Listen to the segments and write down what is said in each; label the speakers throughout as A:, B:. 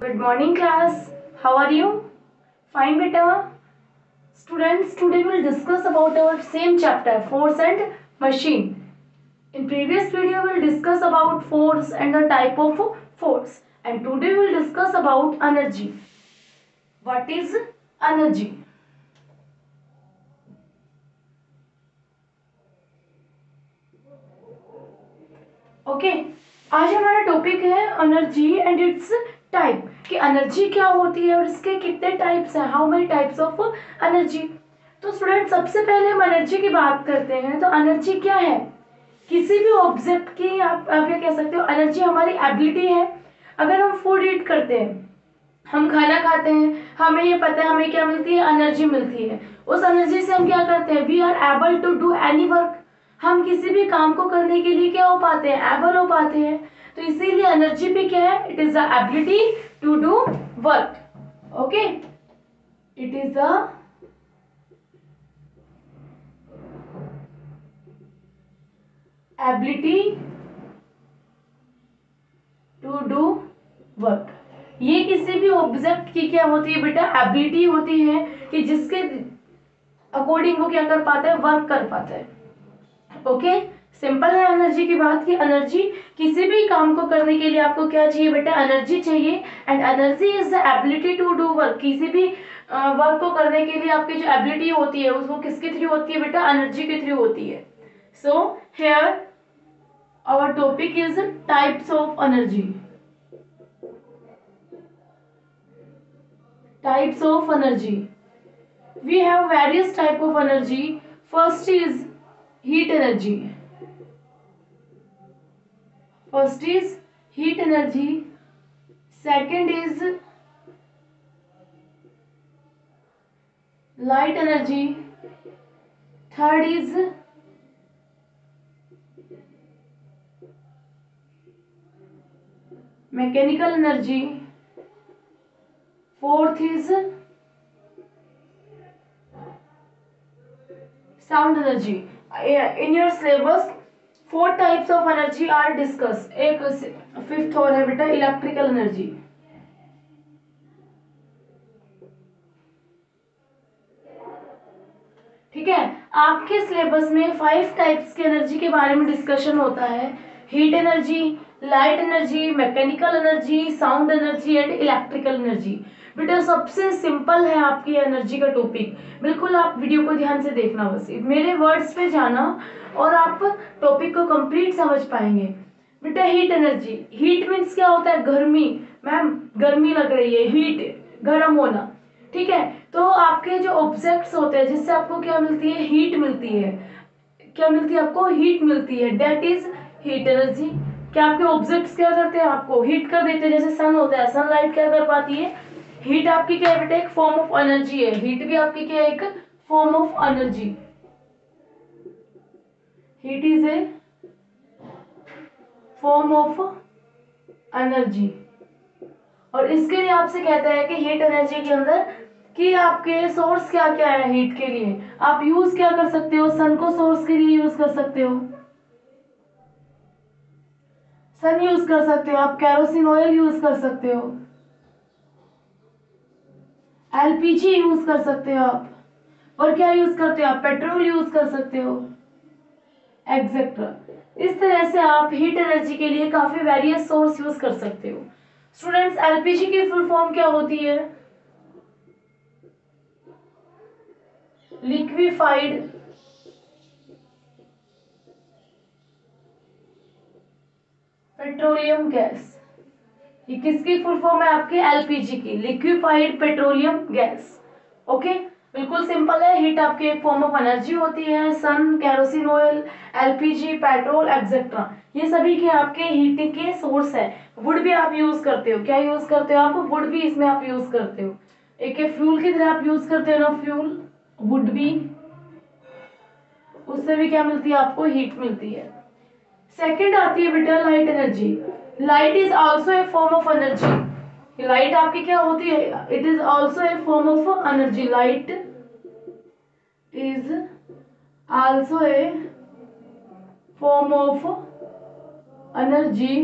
A: Good morning class. How are you? Fine beta. Students, today we'll discuss about our same chapter, force and machine. In previous video we'll discuss about force and the type of force, and today we'll discuss about energy. What is energy? Okay आज हमारा topic है energy and it's type कि energy क्या होती है और इसके कितने टाइप्स हैं, how many types of energy. तो स्टूडेंट सबसे पहले हम एनर्जी की बात करते हैं। तो एनर्जी क्या है? किसी भी ऑब्जेक्ट की आप क्या कह सकते हो, एनर्जी हमारी एबिलिटी है। अगर हम फूड ईट करते हैं, हम खाना खाते हैं, हमें ये पता है हमें क्या मिलती है, एनर्जी मिलती है। उस एनर्जी से हम क्या करते हैं, we are able to do any work. हम किसी भी काम को करने के लिए क्या हो पाते हैं, एबल हो पाते हैं। तो इसीलिए एनर्जी भी क्या है, it is the ability to do work. Okay, it is the ability to do work. ये किसी भी ऑब्जेक्ट की क्या होती है बेटा, एबिलिटी होती है कि जिसके अकॉर्डिंग वो क्या कर पाता है, वर्क कर पाता है। ओके, सिंपल है एनर्जी की बात कि एनर्जी किसी भी काम को करने के लिए आपको क्या चाहिए बेटा, एनर्जी चाहिए। And energy is the ability to do work. किसी भी वर्क को करने के लिए आपकी जो एबिलिटी होती है उसको किसके थ्रू होती है बेटा, एनर्जी के थ्रू होती है। So here our topic is types of energy. Types of energy. We have various type of energy. First is heat energy. First is heat energy. Second is light energy. Third is mechanical energy. Fourth is sound energy. In your syllabus 4 types of energy are discussed. एक fifth और है बेटा electrical energy. ठीक है, आपके syllabus में 5 types की energy के बारे में डिस्कशन होता है। Heat energy, light energy, mechanical energy, sound energy and electrical energy. बेटा सबसे सिंपल है आपकी एनर्जी का टॉपिक। बिल्कुल आप वीडियो को ध्यान से देखना, बस मेरे वर्ड्स पे जाना और आप टॉपिक को कंप्लीट समझ पाएंगे। बेटा हीट एनर्जी, हीट मीन्स क्या होता है, गर्मी। मैम गर्मी लग रही है, हीट गर्म होना। ठीक है, तो आपके जो ऑब्जेक्ट्स होते हैं जिससे आपको क्या मिलती है, हीट मिलती है। क्या मिलती है आपको, हीट मिलती है, डेट इज हीट एनर्जी। क्या आपके ऑब्जेक्ट्स क्या करते हैं, आपको हीट कर देते हैं। जैसे सन होता है, सनलाइट क्या कर पाती है, हीट आपकी क्या है बेटा, एक फॉर्म ऑफ एनर्जी है। हीट भी आपकी क्या है, एक form of energy. Heat is a form of energy. और इसके लिए आपसे कहता है कि हीट एनर्जी के अंदर कि आपके सोर्स क्या क्या है हीट के लिए। आप यूज क्या कर सकते हो, सन को सोर्स के लिए यूज कर सकते हो, सन यूज कर सकते हो, आप केरोसिन ऑयल यूज कर सकते हो, एलपीजी यूज कर सकते हो आप, और क्या यूज करते हो आप, पेट्रोल यूज कर सकते हो, एक्सेट्रा। इस तरह से आप हीट एनर्जी के लिए काफी वेरियस सोर्स यूज कर सकते हो। स्टूडेंट्स, एलपीजी की फुल फॉर्म क्या होती है, लिक्विफाइड पेट्रोलियम गैस। ये किसकी फुल फॉर्म है, आपके एलपीजी की, लिक्विफाइड पेट्रोलियम गैस। ओके, बिल्कुल सिंपल है। हीट आपकी एक फॉर्म ऑफ एनर्जी होती है। Sun, kerosene oil, LPG, petrol etcetera, ये सभी के आपके हीटिंग के सोर्स है। वुड भी आप यूज करते हो, क्या यूज करते हो आप, वुड भी इसमें आप यूज करते हो। एक फ्यूल की तरह आप यूज करते हो ना, फ्यूल, वुड भी, उससे भी क्या मिलती है आपको, हीट मिलती है। सेकंड आती है बेटा light energy. Light is also a form of energy. Light आपकी क्या होती है, it is also a form of energy. Light is also a form of energy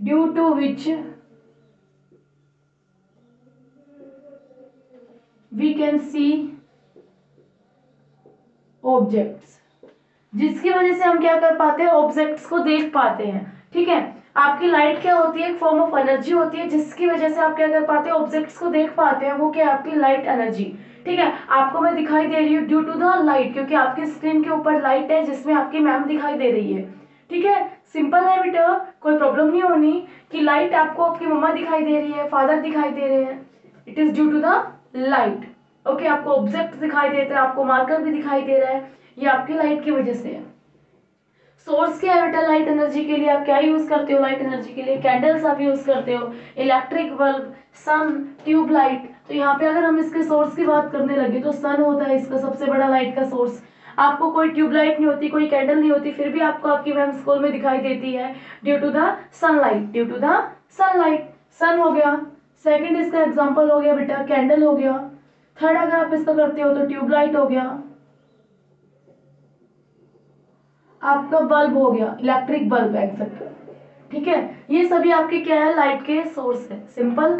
A: due to which we can see objects, जिसकी वजह से हम क्या कर पाते हैं, ऑब्जेक्ट्स को देख पाते हैं। ठीक है, आपकी लाइट क्या होती है, एक फॉर्म ऑफ एनर्जी होती है, जिसकी वजह से आप क्या कर पाते हैं, ऑब्जेक्ट्स को देख पाते हैं। वो क्या है, आपकी लाइट एनर्जी। ठीक है, आपको मैं दिखाई दे रही हूँ ड्यू टू द लाइट, क्योंकि आपकी स्क्रीन के ऊपर लाइट है जिसमें आपकी मैम दिखाई दे रही है। ठीक है, सिंपल है बेटा, कोई प्रॉब्लम नहीं होनी कि लाइट आपको आपकी मम्मा दिखाई दे रही है, फादर दिखाई दे रहे हैं, it is due to the light. Okay, आपको ऑब्जेक्ट दिखाई देते हैं, आपको मार्कर भी दिखाई दे रहा है, ये आपकी लाइट की वजह से है। सोर्स क्या है बेटा, लाइट एनर्जी के लिए आप क्या यूज करते हो, लाइट एनर्जी के लिए कैंडल्स आप यूज करते हो, इलेक्ट्रिक बल्ब, सन, ट्यूब लाइट। तो यहाँ पे अगर हम इसके सोर्स की बात करने लगे तो सन होता है इसका सबसे बड़ा लाइट का सोर्स। आपको कोई ट्यूबलाइट नहीं होती, कोई कैंडल नहीं होती, फिर भी आपको आपकी मैम स्कूल में दिखाई देती है due to the sunlight, due to the sunlight. Sun हो गया, सेकंड इसका एग्जांपल हो गया बेटा कैंडल हो गया, थर्ड अगर आप इसका करते हो तो ट्यूबलाइट हो गया, आपका बल्ब हो गया, इलेक्ट्रिक बल्ब एग्जैक्ट। ठीक है, ये सभी आपके क्या है, लाइट के सोर्स है, सिंपल।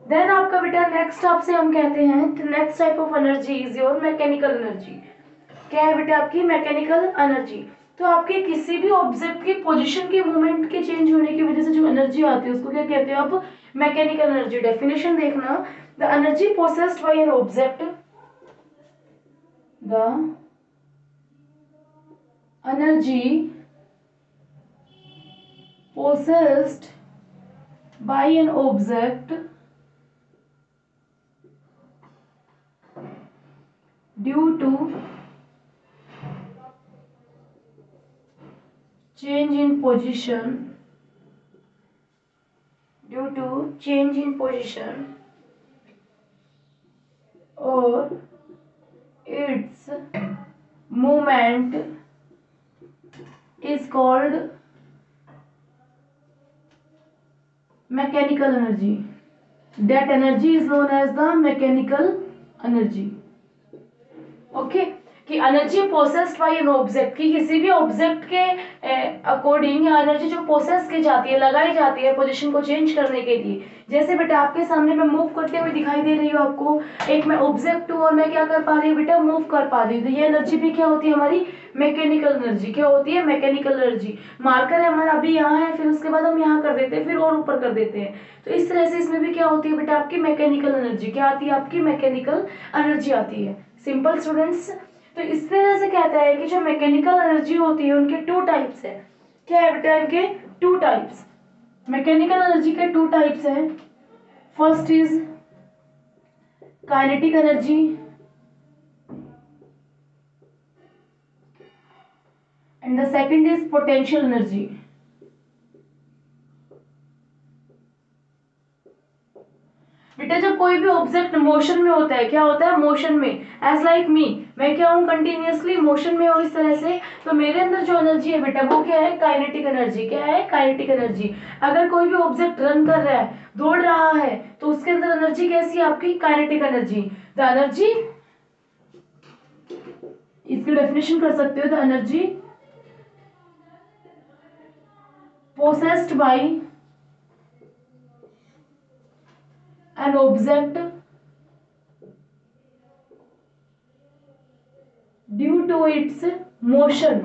A: देन आपका बेटा नेक्स्ट आपसे हम कहते हैं next type of energy is your mechanical energy. क्या है बेटा, आपकी मैकेनिकल एनर्जी। तो आपके किसी भी ऑब्जेक्ट की पोजीशन के मूवमेंट के चेंज होने की वजह से जो एनर्जी आती है उसको क्या कहते हैं आप, मैकेनिकल एनर्जी। डेफिनेशन देखना, the energy processed by an object, the energy possessed by an object due to change in position, due to change in position or its movement is called mechanical energy. That energy is known as the mechanical energy. Okay, कि energy processed by an object, की किसी भी object के according energy जो process की जाती है, लगाई जाती है पोजीशन को चेंज करने के लिए। जैसे बेटा आपके सामने मैं मूव करते हुए दिखाई दे रही हूँ आपको, एक मैं ऑब्जेक्ट हूँ और मैं क्या कर पा रही हूँ बेटा, मूव कर पा रही हूँ। तो ये एनर्जी भी क्या होती है हमारी, मैकेनिकल एनर्जी। क्या होती है, मैकेनिकल एनर्जी। मार्कर है हमारा अभी यहाँ है, फिर उसके बाद हम यहाँ कर देते हैं, फिर और ऊपर कर देते हैं। तो इस तरह से इसमें भी क्या होती है बेटा, आपकी मैकेनिकल एनर्जी। क्या आती है, आपकी मैकेनिकल एनर्जी आती है। सिंपल स्टूडेंट्स, तो इस तरह से कहता है कि जो मैकेनिकल एनर्जी होती है उनके टू टाइप्स है। क्या है बेटा, इनके टू टाइप्स, मैकेनिकल एनर्जी के टू टाइप्स है। First is kinetic energy and the second is potential energy. बेटा जब कोई भी ऑब्जेक्ट मोशन में होता है, क्या होता है, मोशन में, एज लाइक मी, मैं क्या हूँ, कंटिन्यूअसली मोशन में हूँ इस तरह से, तो मेरे अंदर जो एनर्जी है बेटा वो क्या है, काइनेटिक एनर्जी। क्या है, काइनेटिक एनर्जी। अगर कोई भी ऑब्जेक्ट रन कर रहा है, दौड़ रहा है, तो उसके अंदर एनर्जी कैसी है, आपकी काइनेटिक एनर्जी। द एनर्जी, इसकी डेफिनेशन कर सकते हो, the energy possessed bye an object due to its motion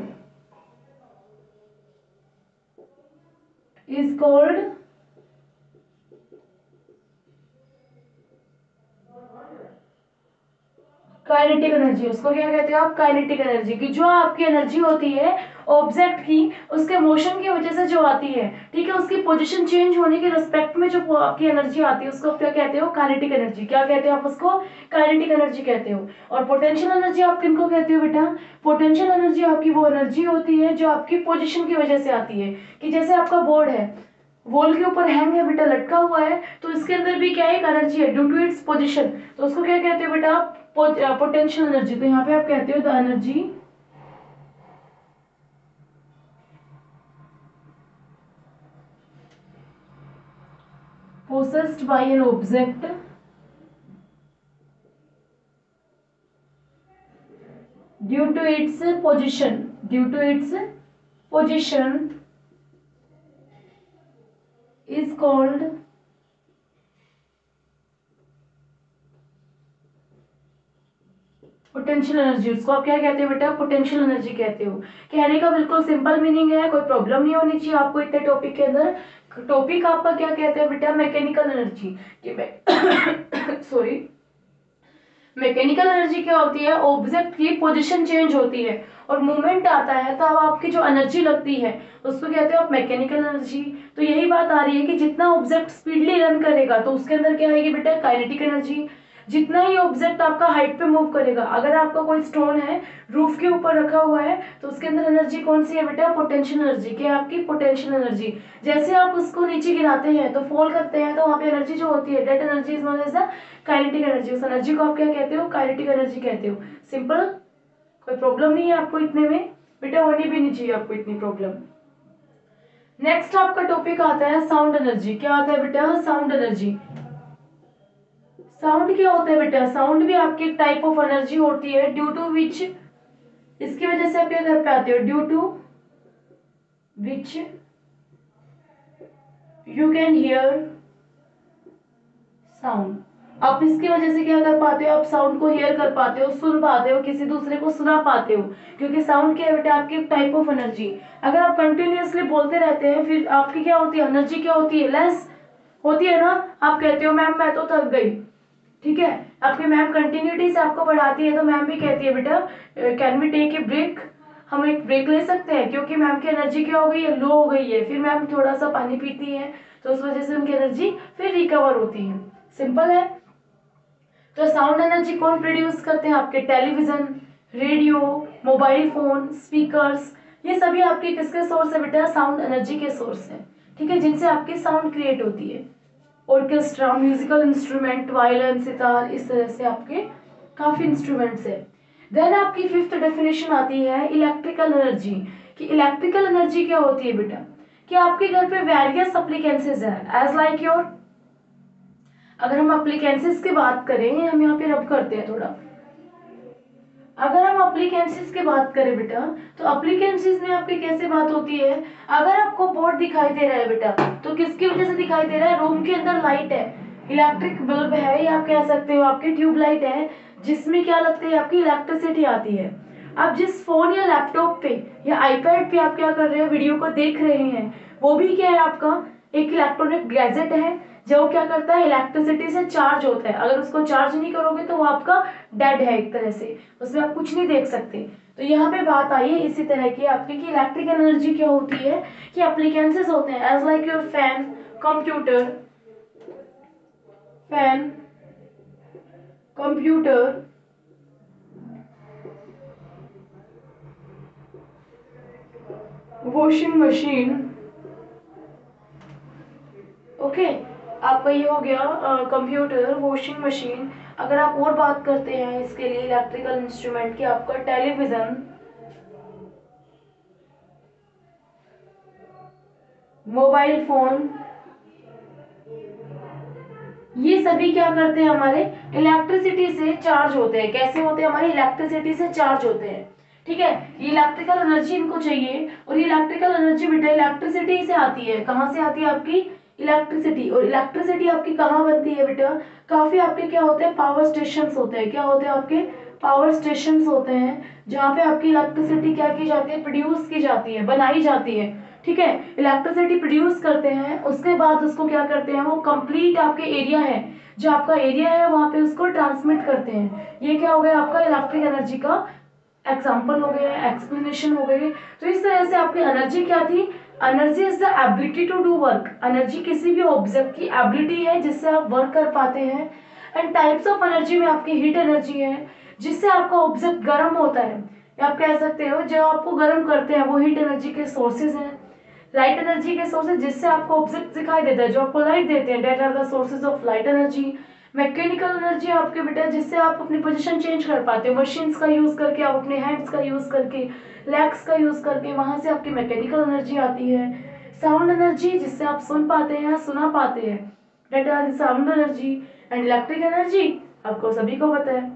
A: is called kinetic energy. उसको क्या कहते हो आप, काइनेटिक एनर्जी। की जो आपकी एनर्जी होती है ऑब्जेक्ट की, उसके मोशन की वजह से जो आती है, ठीक है, उसकी पोजीशन चेंज होने के रिस्पेक्ट में जो आपकी एनर्जी आती है उसको क्या कहते हो, काइनेटिक एनर्जी। क्या कहते हो आप उसको, काइनेटिक एनर्जी कहते हो। और पोटेंशियल एनर्जी आप किनको कहते हो बेटा, पोटेंशियल एनर्जी आपकी वो एनर्जी होती है जो आपकी पोजिशन की वजह से आती है। कि जैसे आपका बोर्ड है, वॉल के ऊपर हैंग है बेटा, लटका हुआ है, तो इसके अंदर भी क्या है, एक एनर्जी है ड्यू टू इट्स पोजीशन, तो उसको क्या कहते हो बेटा, पोटेंशियल एनर्जी। तो यहाँ पे आप कहते हो the energy possessed by an object due to its position, due to its position is called potential energy, उसको आप क्या कहते हो बेटा, पोटेंशियल एनर्जी कहते हो। कहने का बिल्कुल सिंपल मीनिंग है, कोई प्रॉब्लम नहीं होनी चाहिए आपको इतने टॉपिक के अंदर। टॉपिक आपका क्या कहते हैं बेटा, mechanical energy. Sorry, mechanical energy क्या होती है, ऑब्जेक्ट की पोजीशन चेंज होती है और मूवमेंट आता है तो अब आपकी जो एनर्जी लगती है उसको कहते हो आप मैकेनिकल एनर्जी। तो यही बात आ रही है कि जितना ऑब्जेक्ट स्पीडली रन करेगा तो उसके अंदर क्या आएगी बेटा, काइनेटिक एनर्जी। जितना ही ऑब्जेक्ट आपका हाइट पे मूव करेगा, अगर आपका कोई स्टोन है रूफ के ऊपर रखा हुआ है तो उसके अंदर एनर्जी कौन सी है बेटा, पोटेंशियल एनर्जी। क्या है आपकी, पोटेंशियल एनर्जी। जैसे आप उसको नीचे गिराते हैं तो फॉल करते हैं तो वहां पे एनर्जी जो होती है, that energy is known as the kinetic energy. उस एनर्जी को आप क्या कहते हो, काइनेटिक एनर्जी कहते हो। सिंपल, कोई प्रॉब्लम नहीं है आपको इतने में बेटा, होनी भी नहीं चाहिए आपको इतनी प्रॉब्लम। नेक्स्ट आपका टॉपिक आता है साउंड एनर्जी। क्या आता है बेटा, साउंड एनर्जी। साउंड क्या होता है बेटा, साउंड भी आपकी टाइप ऑफ एनर्जी होती है ड्यू टू विच, इसकी वजह से आप क्या कर पाते हो, due to which you can hear sound. आप इसकी वजह से क्या कर पाते हो, आप साउंड को हियर कर पाते हो, सुन पाते हो, किसी दूसरे को सुना पाते हो। क्योंकि साउंड क्या है बेटा, आपकी टाइप ऑफ एनर्जी। अगर आप कंटिन्यूअसली बोलते रहते हैं फिर आपकी क्या होती है, एनर्जी क्या होती है, लेस होती है ना। आप कहते हो मैम मैं तो थक गई, ठीक है, आपकी मैम कंटिन्यूटी से आपको पढ़ाती है तो मैम भी कहती है बेटा can we take a break, हम एक ब्रेक ले सकते हैं, क्योंकि मैम की एनर्जी क्या हो गई है, लो हो गई है। फिर मैम थोड़ा सा पानी पीती है तो उस वजह से उनकी एनर्जी फिर रिकवर होती है। सिंपल है। तो साउंड एनर्जी कौन प्रोड्यूस करते हैं, आपके television, radio, mobile phone, speakers, ये सभी आपके किसके सोर्स है बेटा, साउंड एनर्जी के सोर्स है। ठीक है, जिनसे आपकी साउंड क्रिएट होती है। Orchestra, musical instrument, violin, sitar, इस तरह से आपके काफी इंस्ट्रूमेंट्स है। देन आपकी फिफ्थ डेफिनेशन आती है इलेक्ट्रिकल एनर्जी। कि इलेक्ट्रिकल एनर्जी क्या होती है बेटा, कि आपके घर पे वेरियस एप्लीकेंसेस है एज लाइक योर, अगर हम एप्लीकेंसेस की बात करें, हम यहाँ पे रब करते हैं थोड़ा। अगर हम एप्लीकेंसेस की बात करें बेटा, तो एप्लीकेंसेस में आपकी कैसे बात होती है, अगर आपको बोर्ड दिखाई दे रहा है बेटा तो किसकी वजह से दिखाई दे रहा है, रूम के अंदर लाइट है, इलेक्ट्रिक बल्ब है, या आप कह सकते हो आपकी ट्यूबलाइट है, जिसमें क्या लगती है, आपकी इलेक्ट्रिसिटी आती है। अब जिस फोन या लैपटॉप पे या आईपैड पे आप क्या कर रहे हैं, वीडियो को देख रहे हैं, वो भी क्या है, आपका एक इलेक्ट्रॉनिक गैजेट है जो क्या करता है, इलेक्ट्रिसिटी से चार्ज होता है। अगर उसको चार्ज नहीं करोगे तो वो आपका डेड है एक तरह से, उसमें आप कुछ नहीं देख सकते। तो यहाँ पे बात आई है इसी तरह की आपकी कि इलेक्ट्रिक एनर्जी क्या होती है, कि एप्लीकेंसेस होते हैं as like your fan, computer, fan, computer, washing machine. Okay, आपका ये हो गया कंप्यूटर, वॉशिंग मशीन। अगर आप और बात करते हैं इसके लिए इलेक्ट्रिकल इंस्ट्रूमेंट की, आपका टेलीविजन, मोबाइल फोन, ये सभी क्या करते हैं, हमारे इलेक्ट्रिसिटी से चार्ज होते हैं। कैसे होते हैं, हमारी इलेक्ट्रिसिटी से चार्ज होते हैं। ठीक है, ये इलेक्ट्रिकल एनर्जी इनको चाहिए, और ये इलेक्ट्रिकल एनर्जी बेटा इलेक्ट्रिसिटी से आती है। कहाँ से आती है आपकी, इलेक्ट्रिसिटी। और इलेक्ट्रिसिटी आपकी कहाँ बनती है बेटा, काफी आपके क्या होते हैं, पावर स्टेशन होते हैं। क्या होते हैं आपके, पावर स्टेशन होते हैं, जहाँ पे आपकी इलेक्ट्रिसिटी क्या की जाती है, प्रोड्यूस की जाती है, बनाई जाती है। ठीक है, इलेक्ट्रिसिटी प्रोड्यूस करते हैं, उसके बाद उसको क्या करते हैं, वो कंप्लीट आपके एरिया है, जो आपका एरिया है वहां पे उसको ट्रांसमिट करते हैं। ये क्या हो गया आपका इलेक्ट्रिक एनर्जी का एग्जाम्पल हो गया, एक्सप्लेनेशन हो गई। तो इस तरह से आपकी एनर्जी क्या थी, energy is the ability to do work. Energy किसी भी ऑब्जेक्ट की एबिलिटी है जिससे आप वर्क कर पाते हैं। एंड टाइप्स ऑफ एनर्जी में आपकी हीट एनर्जी है, जिससे आपका ऑब्जेक्ट गर्म होता है, या आप कह सकते हो जो आपको गर्म करते हैं वो हीट एनर्जी के सोर्सेज हैं। लाइट एनर्जी के सोर्सेज, जिससे आपको ऑब्जेक्ट दिखाई देता है, जो आपको लाइट देते हैं, that are the sources of light energy. Mechanical energy आपके बेटा जिससे आप अपनी पोजीशन चेंज कर पाते हो, मशीन्स का यूज करके, आप अपने हैंड्स का यूज करके, लेग्स का यूज करके, वहां से आपकी मैकेनिकल एनर्जी आती है। साउंड एनर्जी जिससे आप सुन पाते हैं, सुना पाते हैं, that are sound energy. And electric energy आपको सभी को पता है।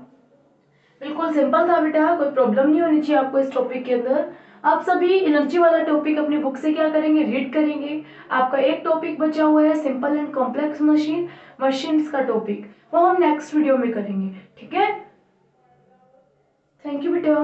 A: बिल्कुल सिंपल था बेटा, कोई प्रॉब्लम नहीं होनी चाहिए आपको इस टॉपिक के अंदर। आप सभी एनर्जी वाला टॉपिक अपनी बुक से क्या करेंगे, रीड करेंगे। आपका एक टॉपिक बचा हुआ है simple and complex machine, machines का टॉपिक, वो हम नेक्स्ट वीडियो में करेंगे। ठीक है। बेटा।